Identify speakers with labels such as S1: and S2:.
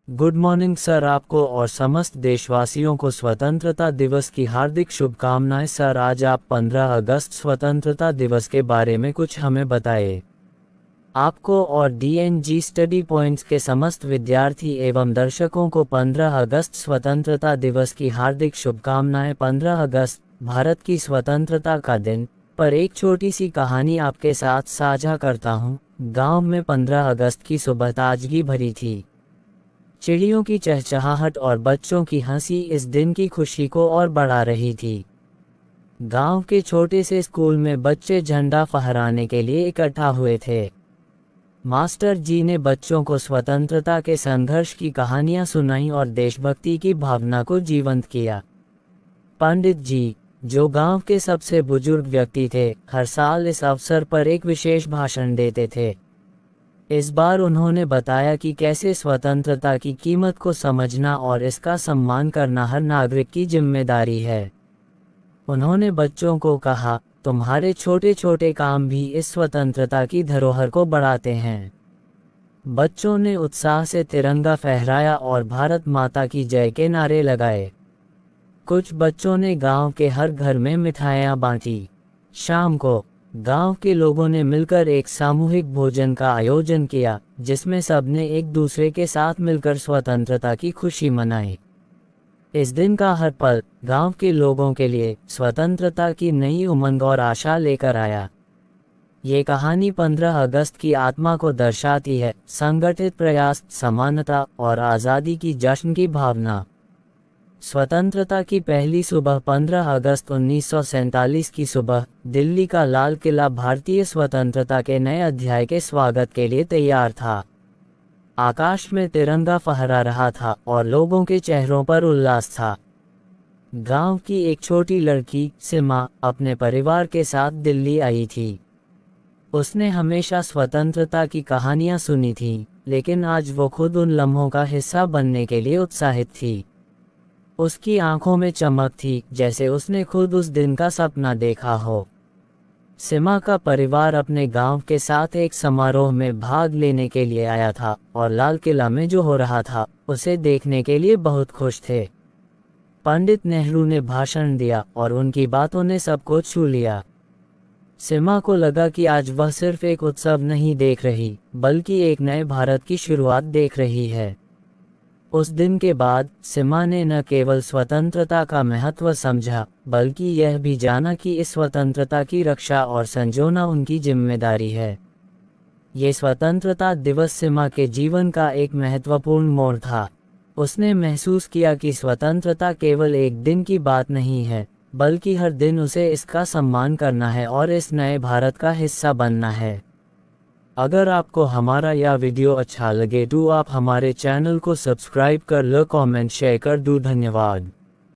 S1: Good morning sir, आपको और समस्त देशवासियों को स्वतंत्रता दिवस की हार्दिक शुभकामनाएं। सर, आज आप 15 अगस्त स्वतंत्रता दिवस के बारे में कुछ हमें बताइए। आपको और डीएनजी स्टडी पॉइंट्स के समस्त विद्यार्थी एवं दर्शकों को 15 अगस्त स्वतंत्रता दिवस की हार्दिक शुभकामनाएं। 15 अगस्त भारत की स्वतंत्रता का दिन पर एक छोटी सी कहानी आपके साथ साझा करता हूँ। गांव में 15 अगस्त की सुबह ताजगी भरी थी। चिड़ियों की चहचहाहट और बच्चों की हंसी इस दिन की खुशी को और बढ़ा रही थी। गांव के छोटे से स्कूल में बच्चे झंडा फहराने के लिए इकट्ठा हुए थे। मास्टर जी ने बच्चों को स्वतंत्रता के संघर्ष की कहानियां सुनाई और देशभक्ति की भावना को जीवंत किया। पंडित जी, जो गांव के सबसे बुजुर्ग व्यक्ति थे, हर साल इस अवसर पर एक विशेष भाषण देते थे। इस बार उन्होंने बताया कि कैसे स्वतंत्रता की कीमत को समझना और इसका सम्मान करना हर नागरिक की जिम्मेदारी है। उन्होंने बच्चों को कहा, तुम्हारे छोटे छोटे काम भी इस स्वतंत्रता की धरोहर को बढ़ाते हैं। बच्चों ने उत्साह से तिरंगा फहराया और भारत माता की जय के नारे लगाए। कुछ बच्चों ने गांव के हर घर में मिठाइयां बांटी। शाम को गांव के लोगों ने मिलकर एक सामूहिक भोजन का आयोजन किया, जिसमें सबने एक दूसरे के साथ मिलकर स्वतंत्रता की खुशी मनाई। इस दिन का हर पल गांव के लोगों के लिए स्वतंत्रता की नई उमंग और आशा लेकर आया। ये कहानी 15 अगस्त की आत्मा को दर्शाती है, संगठित प्रयास, समानता और आज़ादी की जश्न की भावना। स्वतंत्रता की पहली सुबह 15 अगस्त 1947 की सुबह, दिल्ली का लाल किला भारतीय स्वतंत्रता के नए अध्याय के स्वागत के लिए तैयार था। आकाश में तिरंगा फहरा रहा था और लोगों के चेहरों पर उल्लास था। गांव की एक छोटी लड़की सीमा अपने परिवार के साथ दिल्ली आई थी। उसने हमेशा स्वतंत्रता की कहानियां सुनी थीं, लेकिन आज वो खुद उन लम्हों का हिस्सा बनने के लिए उत्साहित थी। उसकी आंखों में चमक थी, जैसे उसने खुद उस दिन का सपना देखा हो। सीमा का परिवार अपने गांव के साथ एक समारोह में भाग लेने के लिए आया था और लाल किला में जो हो रहा था उसे देखने के लिए बहुत खुश थे। पंडित नेहरू ने भाषण दिया और उनकी बातों ने सबको छू लिया। सीमा को लगा कि आज वह सिर्फ एक उत्सव नहीं देख रही, बल्कि एक नए भारत की शुरुआत देख रही है। उस दिन के बाद सीमा ने न केवल स्वतंत्रता का महत्व समझा, बल्कि यह भी जाना कि इस स्वतंत्रता की रक्षा और संजोना उनकी जिम्मेदारी है। ये स्वतंत्रता दिवस सीमा के जीवन का एक महत्वपूर्ण मोड़ था। उसने महसूस किया कि स्वतंत्रता केवल एक दिन की बात नहीं है, बल्कि हर दिन उसे इसका सम्मान करना है और इस नए भारत का हिस्सा बनना है। अगर आपको हमारा यह वीडियो अच्छा लगे तो आप हमारे चैनल को सब्सक्राइब कर लो, कमेंट शेयर कर दो। धन्यवाद।